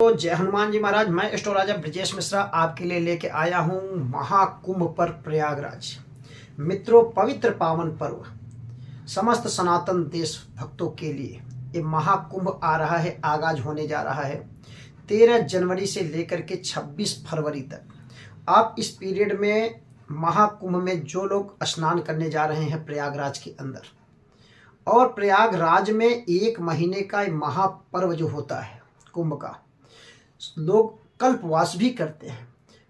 मित्रों, जय हनुमान जी महाराज। मैं एस्ट्रो राजा ब्रजेश मिश्रा आपके लिए लेके आया हूँ महाकुंभ पर प्रयागराज। मित्रों, पवित्र पावन पर्व समस्त सनातन देश भक्तों के लिए ये महाकुंभ आ रहा है, आगाज होने जा रहा है 13 जनवरी से लेकर के 26 फरवरी तक। आप इस पीरियड में महाकुंभ में जो लोग स्नान करने जा रहे हैं प्रयागराज के अंदर, और प्रयागराज में एक महीने का महापर्व जो होता है कुंभ का, लोग कल्पवास भी करते हैं।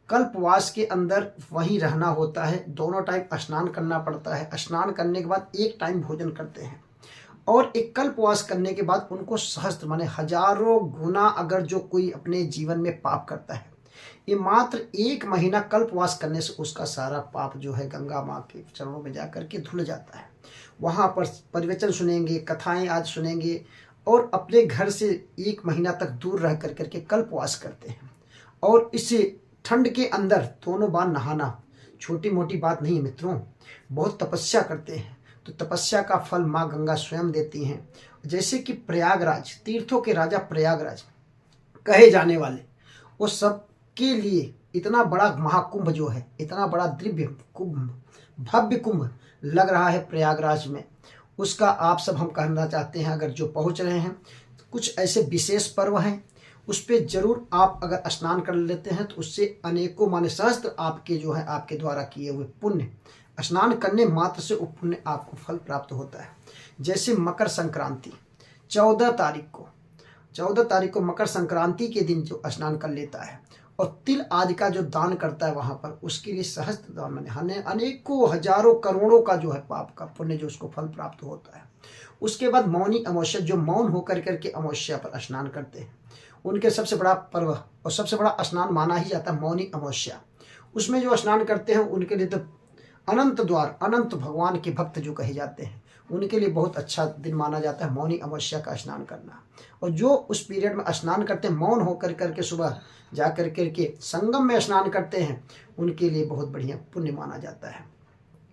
कल्पवास के अंदर वहीं रहना होता है, दोनों टाइम स्नान करना पड़ता है। स्नान करने के बाद एक टाइम भोजन करते हैं, और एक कल्पवास करने के बाद उनको सहस्त्र माने हजारों गुना अगर जो कोई अपने जीवन में पाप करता है, ये मात्र एक महीना कल्पवास करने से उसका सारा पाप जो है गंगा माँ के चरणों में जाकर के धुल जाता है। वहाँ पर प्रवचन सुनेंगे, कथाएं आज सुनेंगे, और अपने घर से एक महीना तक दूर रह कर करके कल्पवास करते हैं। और इस ठंड के अंदर दोनों बार नहाना छोटी मोटी बात नहीं है मित्रों, बहुत तपस्या करते हैं। तो तपस्या का फल माँ गंगा स्वयं देती हैं। जैसे कि प्रयागराज, तीर्थों के राजा प्रयागराज कहे जाने वाले, वो सब के लिए इतना बड़ा महाकुंभ जो है, इतना बड़ा दिव्य कुंभ, भव्य कुंभ लग रहा है प्रयागराज में, उसका आप सब हम कहना चाहते हैं। अगर जो पहुंच रहे हैं, कुछ ऐसे विशेष पर्व हैं, उस पर जरूर आप अगर स्नान कर लेते हैं तो उससे अनेकों माने सहस्त्र आपके जो है आपके द्वारा किए हुए पुण्य, स्नान करने मात्र से वो पुण्य आपको फल प्राप्त होता है। जैसे मकर संक्रांति 14 तारीख को मकर संक्रांति के दिन जो स्नान कर लेता है और तिल आदि का जो दान करता है वहां पर, उसके लिए सहस्त्र दान माने अनेकों हजारों करोड़ों का जो है पाप का पुण्य जो उसको फल प्राप्त होता है। उसके बाद मौनी अमावस्या, जो मौन होकर करके अमावस्या पर स्नान करते हैं, उनके सबसे बड़ा पर्व और सबसे बड़ा स्नान माना ही जाता है मौनी अमावस्या। उसमें जो स्नान करते हैं उनके लिए तो अनंत द्वार, अनंत भगवान के भक्त जो कहे जाते हैं, उनके लिए बहुत अच्छा दिन माना जाता है मौनी अमावस्या का स्नान करना। और जो उस पीरियड में स्नान करते हैं, मौन होकर करके सुबह जा कर के संगम में स्नान करते हैं, उनके लिए बहुत बढ़िया पुण्य माना जाता है।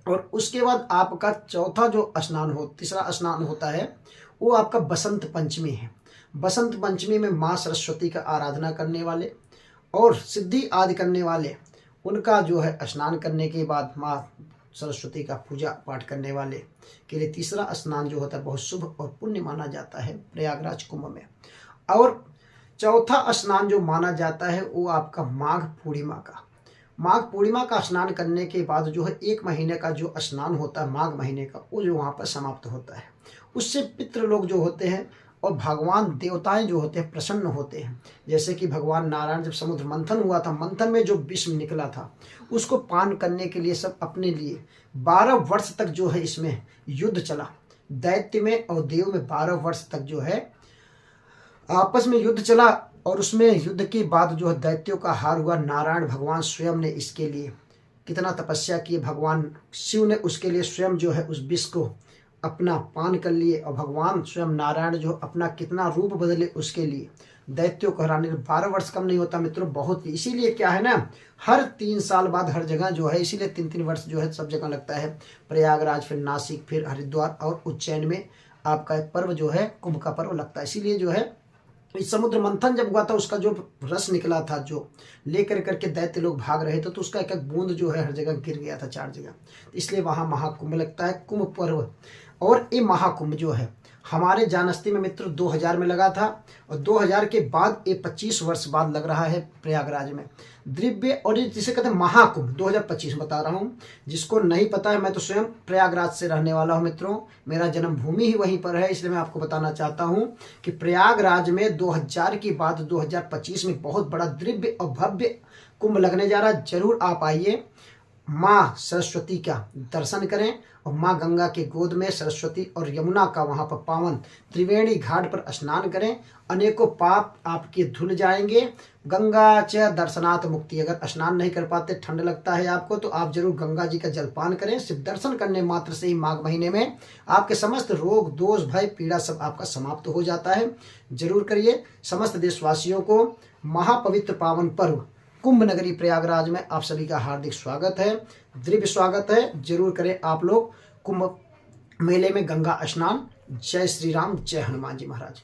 और उसके बाद आपका चौथा जो स्नान हो, तीसरा स्नान होता है, वो आपका बसंत पंचमी है। बसंत पंचमी में माँ सरस्वती का आराधना करने वाले और सिद्धि आदि करने वाले, उनका जो है स्नान करने के बाद माँ सरस्वती का पूजा पाठ करने वाले के लिए तीसरा स्नान जो होता है बहुत शुभ और पुण्य माना जाता है प्रयागराज कुंभ में। और चौथा स्नान जो माना जाता है वो आपका माघ पूर्णिमा का स्नान करने के बाद जो है एक महीने का जो स्नान होता है माघ महीने का, वो जो वहाँ पर समाप्त होता है। उससे पितृ लोग जो होते हैं और भगवान देवताएं जो होते हैं प्रसन्न होते हैं। जैसे कि भगवान नारायण जब समुद्र मंथन हुआ था, मंथन में जो विष निकला था उसको पान करने के लिए सब अपने लिए 12 वर्ष तक जो है इसमें युद्ध चला। दैत्य में और देव में 12 वर्ष तक जो है आपस में युद्ध चला, और उसमें युद्ध के बाद जो है दैत्यों का हार हुआ। नारायण भगवान स्वयं ने इसके लिए कितना तपस्या की, भगवान शिव ने उसके लिए स्वयं जो है उस विष को अपना पान कर लिए, और भगवान स्वयं नारायण जो अपना कितना रूप बदले उसके लिए दैत्यों को हराने। 12 वर्ष कम नहीं होता मित्रों, बहुत ही। इसीलिए क्या है ना, हर 3 साल बाद हर जगह जो है, इसीलिए 3-3 वर्ष जो है सब जगह लगता है। प्रयागराज, फिर नासिक, फिर हरिद्वार और उज्जैन में आपका एक पर्व जो है कुंभ का पर्व लगता है। इसीलिए जो है इस समुद्र मंथन जब हुआ था, उसका जो रस निकला था जो लेकर करके दैत्य लोग भाग रहे थे, तो उसका एक एक बूंद जो है हर जगह गिर गया था, 4 जगह। इसलिए वहाँ महाकुंभ लगता है, कुंभ पर्व। और ये महाकुंभ जो है हमारे जानस्ती में मित्र 2000 में लगा था, और 2000 के बाद ये 25 वर्ष बाद लग रहा है प्रयागराज में दिव्य। और ये जिसे कहते हैं महाकुंभ 2025 बता रहा हूँ। जिसको नहीं पता है, मैं तो स्वयं प्रयागराज से रहने वाला हूँ मित्रों, मेरा जन्मभूमि ही वहीं पर है, इसलिए मैं आपको बताना चाहता हूँ कि प्रयागराज में 2000 के बाद 2025 में बहुत बड़ा दिव्य और भव्य कुंभ लगने जा रहा है। जरूर आप आइए, माँ सरस्वती का दर्शन करें, और माँ गंगा के गोद में सरस्वती और यमुना का वहाँ पर पावन त्रिवेणी घाट पर स्नान करें। अनेकों पाप आपके धुल जाएंगे। गंगा च दर्शनात् मुक्ति। अगर स्नान नहीं कर पाते, ठंड लगता है आपको, तो आप जरूर गंगा जी का जलपान करें। सिर्फ दर्शन करने मात्र से ही माघ महीने में आपके समस्त रोग, दोष, भय, पीड़ा सब आपका समाप्त हो जाता है। जरूर करिए। समस्त देशवासियों को महापवित्र पावन पर्व कुंभ नगरी प्रयागराज में आप सभी का हार्दिक स्वागत है, दिव्य स्वागत है। जरूर करें आप लोग कुंभ मेले में गंगा स्नान। जय श्री राम, जय हनुमान जी महाराज।